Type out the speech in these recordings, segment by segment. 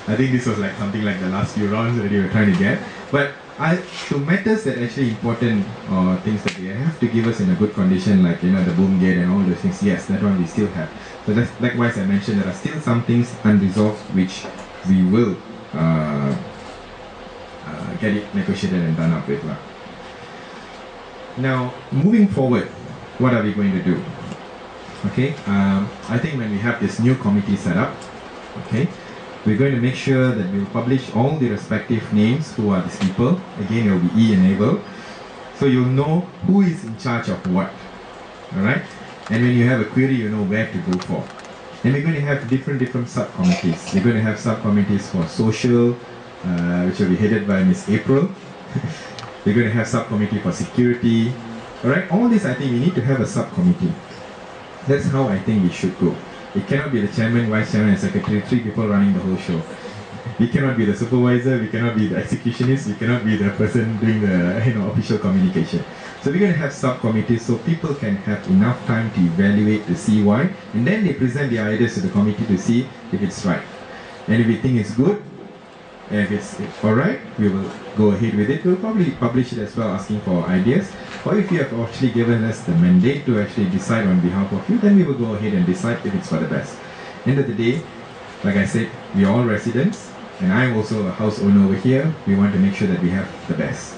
I think this was like something like the last few rounds that we were trying to get. But to matters that actually important or things that they have to give us in a good condition, like the boom gate and all those things, yes, that one we still have. So that's likewise I mentioned there are still some things unresolved which we will get it negotiated and done up with. Now, moving forward, what are we going to do? Okay, I think when we have this new committee set up, okay, we're going to make sure that we'll publish all the respective names who are these people. Again, it will be e-enabled, so you'll know who is in charge of what. Alright, and when you have a query, you know where to go for. And we're going to have different subcommittees. We're going to have subcommittees for social, which will be headed by Miss April. We're going to have subcommittee for security. Alright, all this I think we need to have a subcommittee. That's how I think we should go. It cannot be the chairman, vice chairman and secretary, 3 people running the whole show. We cannot be the supervisor, we cannot be the executionist, we cannot be the person doing the official communication. So we're going to have subcommittees so people can have enough time to evaluate, to see why, and then they present their ideas to the committee to see if it's right. And if we think it's good, and if it's alright, we will go ahead with it. We'll probably publish it as well, asking for ideas. Or if you have actually given us the mandate to actually decide on behalf of you, then we will go ahead and decide if it's for the best. End of the day, like I said, we are all residents, and I'm also a house owner over here. We want to make sure that we have the best.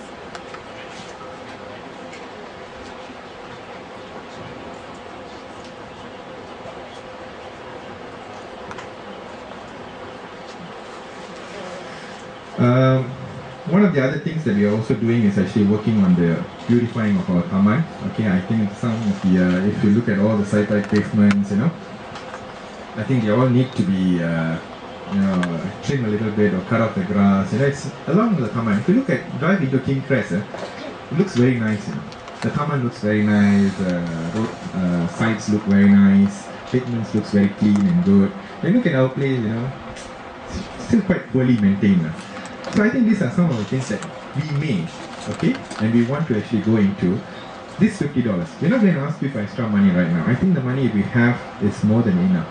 One of the other things that we are also doing is actually working on the beautifying of our taman. Okay, I think some of the, if you look at all the side-by pavements, I think they all need to be, trim a little bit or cut off the grass. It's along the taman. If you look at, drive into King Crest, it looks very nice. The taman looks very nice, road sides look very nice, pavements looks very clean and good. When you look at our place, still quite poorly maintained. So I think these are some of the things that we may, okay, and we want to actually go into. This $50, we're not going to ask you for extra money right now. I think the money we have is more than enough.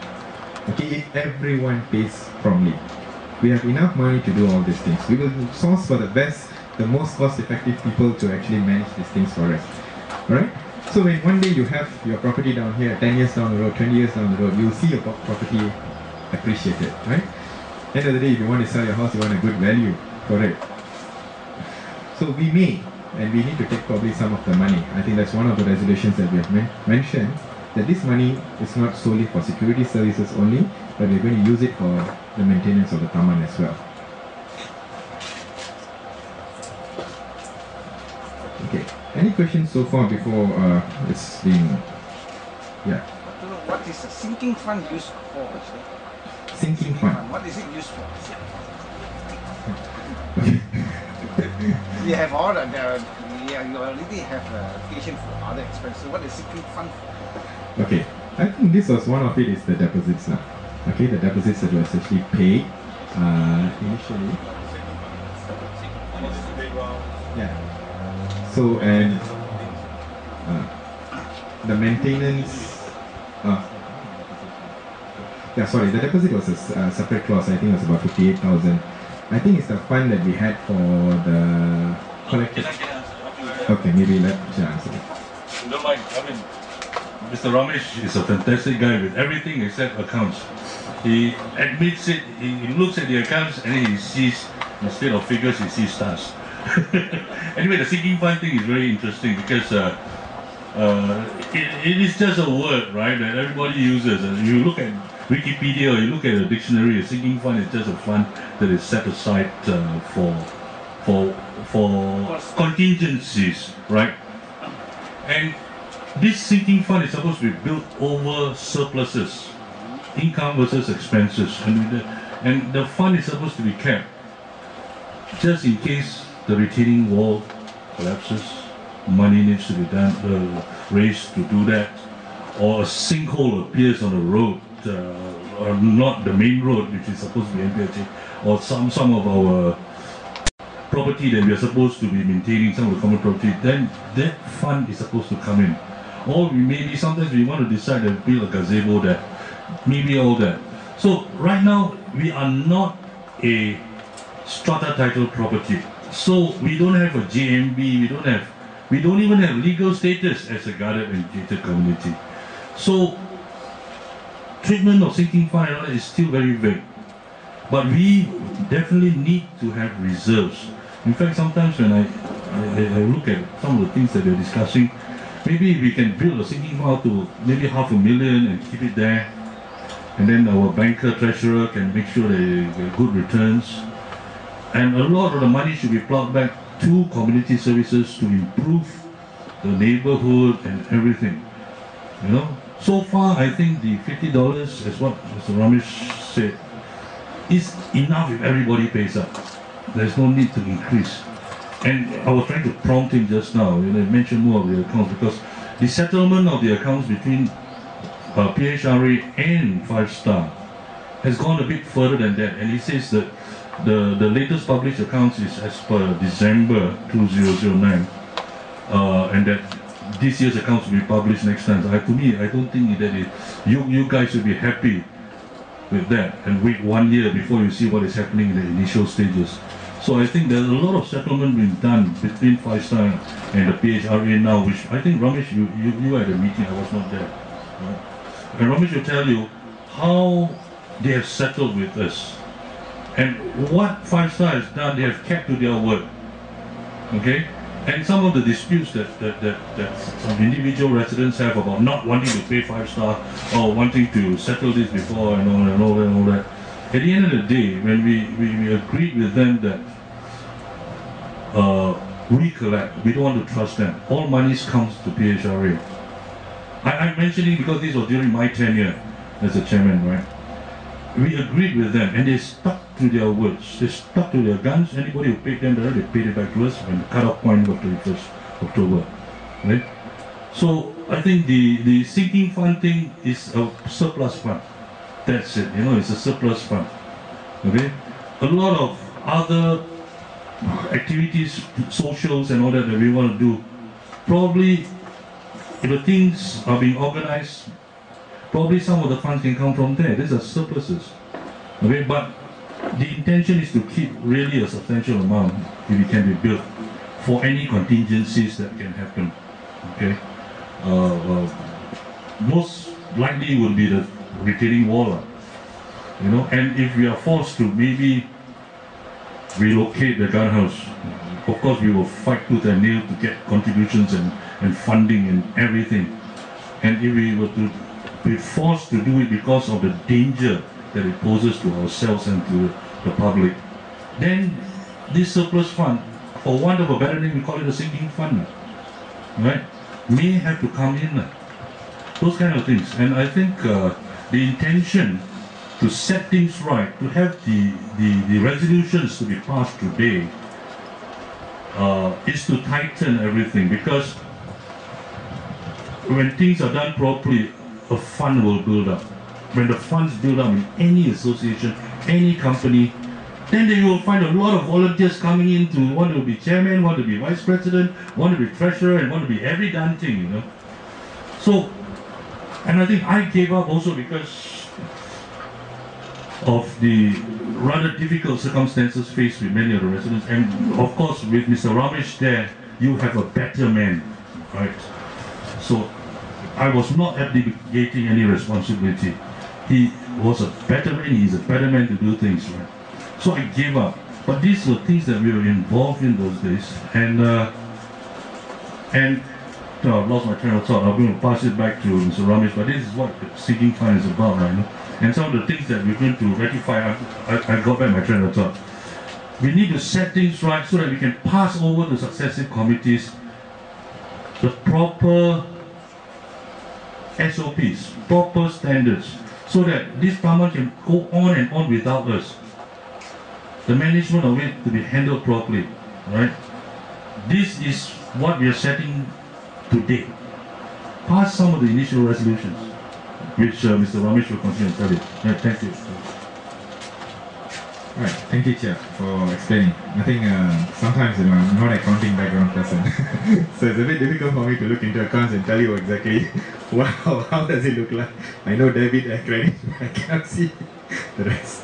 Okay, if everyone pays promptly, we have enough money to do all these things. We will source for the best, the most cost-effective people to actually manage these things for us. Alright? So when one day you have your property down here, 10 years down the road, 20 years down the road, you'll see your property appreciated, right? End of the day, if you want to sell your house, you want a good value for it. So we may, and we need to take probably some of the money. I think that's one of the resolutions that we have mentioned, that this money is not solely for security services only, but we're going to use it for the maintenance of the taman as well. Okay, any questions so far before it's been, yeah? What is the sinking fund used for actually? Sinking fund? What is it used for? We have all the, you already have application for other expenses. What is sinking fund for? Okay, I think this was one of it is the deposits now. Okay, the deposits that were essentially paid initially. Yeah. So, and the maintenance, yeah, sorry, the deposit was a separate clause. I think it was about 58,000. I think it's the fund that we had for the collective. Okay, maybe let you answer it. Don't mind. I mean, Mr. Ramesh is a fantastic guy with everything except accounts. He admits it, he looks at the accounts and he sees, instead of figures, he sees stars. Anyway, the sinking fund thing is very interesting because it is just a word, right, that everybody uses. You look at Wikipedia or you look at a dictionary, a sinking fund is just a fund that is set aside for contingencies, right? And this sinking fund is supposed to be built over surpluses, income versus expenses, and the fund is supposed to be kept just in case the retaining wall collapses, money needs to be done, raised to do that, or a sinkhole appears on the road, or not the main road, which is supposed to be MPHA, or some of our property that we are supposed to be maintaining, some of the common property, then that fund is supposed to come in. Or maybe sometimes we want to decide to build a gazebo there, maybe all that. So right now we are not a strata title property. So we don't have a JMB, we don't even have legal status as a guarded and gated community. So treatment of sinking fund and all that is still very vague. But we definitely need to have reserves. In fact, sometimes when I look at some of the things that we're discussing, maybe we can build a sinking fund to maybe $500,000 and keep it there. And then our banker, treasurer can make sure they get good returns. And a lot of the money should be plugged back to community services to improve the neighborhood and everything. You know, so far I think the $50, as what Mr. Ramesh said, is enough if everybody pays up. There's no need to increase. And I was trying to prompt him just now, you know, mention more of the accounts, because the settlement of the accounts between PHRA and 5-Star has gone a bit further than that, and he says that the latest published accounts is as per December 2009, and that this year's accounts will be published next time. So to me, I don't think that you guys will be happy with that and wait 1 year before you see what is happening in the initial stages. So I think there's a lot of settlement being done between 5-Star and the PHRA now, which I think Ramesh, you were at the meeting, I was not there. Right? And Ramesh will tell you how they have settled with us. And what 5-Star has done, they have kept to their word. Okay? And some of the disputes that some individual residents have about not wanting to pay 5-Star or wanting to settle this before and all that. At the end of the day, when we agreed with them that we collect, we don't want to trust them. All monies comes to PHRA. I'm mentioning because this was during my tenure as a chairman, right? We agreed with them and they stuck to their words. They stuck to their guns. Anybody who paid them, they paid it back to us when the cut-off point was 31st October. Right? So I think the sinking fund thing is a surplus fund. That's it. You know, it's a surplus fund. Okay? A lot of other activities, socials and all that we want to do, probably if the things are being organized, probably some of the funds can come from there. These are surpluses. Okay, but the intention is to keep really a substantial amount if it can be built for any contingencies that can happen. Okay, most likely will be the retaining wall, you know. And if we are forced to maybe relocate the gun house, of course we will fight tooth and nail to get contributions and funding and everything. And if we were to be forced to do it because of the danger that it poses to ourselves and to the public, then this surplus fund, for want of a better name, we call it a sinking fund, right, may have to come in. Those kind of things. And I think the intention to set things right, to have the resolutions to be passed today, is to tighten everything, because when things are done properly, a fund will build up. When the funds build up in any association, any company, then they will find a lot of volunteers coming in to want to be chairman, want to be vice president, want to be treasurer, and want to be every damn thing, you know. So, and I think I gave up also because of the rather difficult circumstances faced with many of the residents. And of course, with Mr. Ramesh there, you have a better man, right? So, I was not abdicating any responsibility. He was a better man, he's a better man to do things, right? So I gave up. But these were things that we were involved in those days. And I've lost my train of thought. I'm going to pass it back to Mr. Ramesh, but this is what the sinking fund is about, right? And some of the things that we're going to ratify, I got back my train of thought. We need to set things right so that we can pass over to successive committees the proper SOPs, proper standards, so that this taman can go on and on without us. The management of it to be handled properly, right? This is what we are setting today. Pass some of the initial resolutions, which Mr. Ramesh will continue to tell you. Yeah, thank you. Right, thank you, Chair, for explaining. I think sometimes, you know, I'm not an accounting background person, so it's a bit difficult for me to look into accounts and tell you exactly how does it look like. I know debit and credit, I cannot see the rest.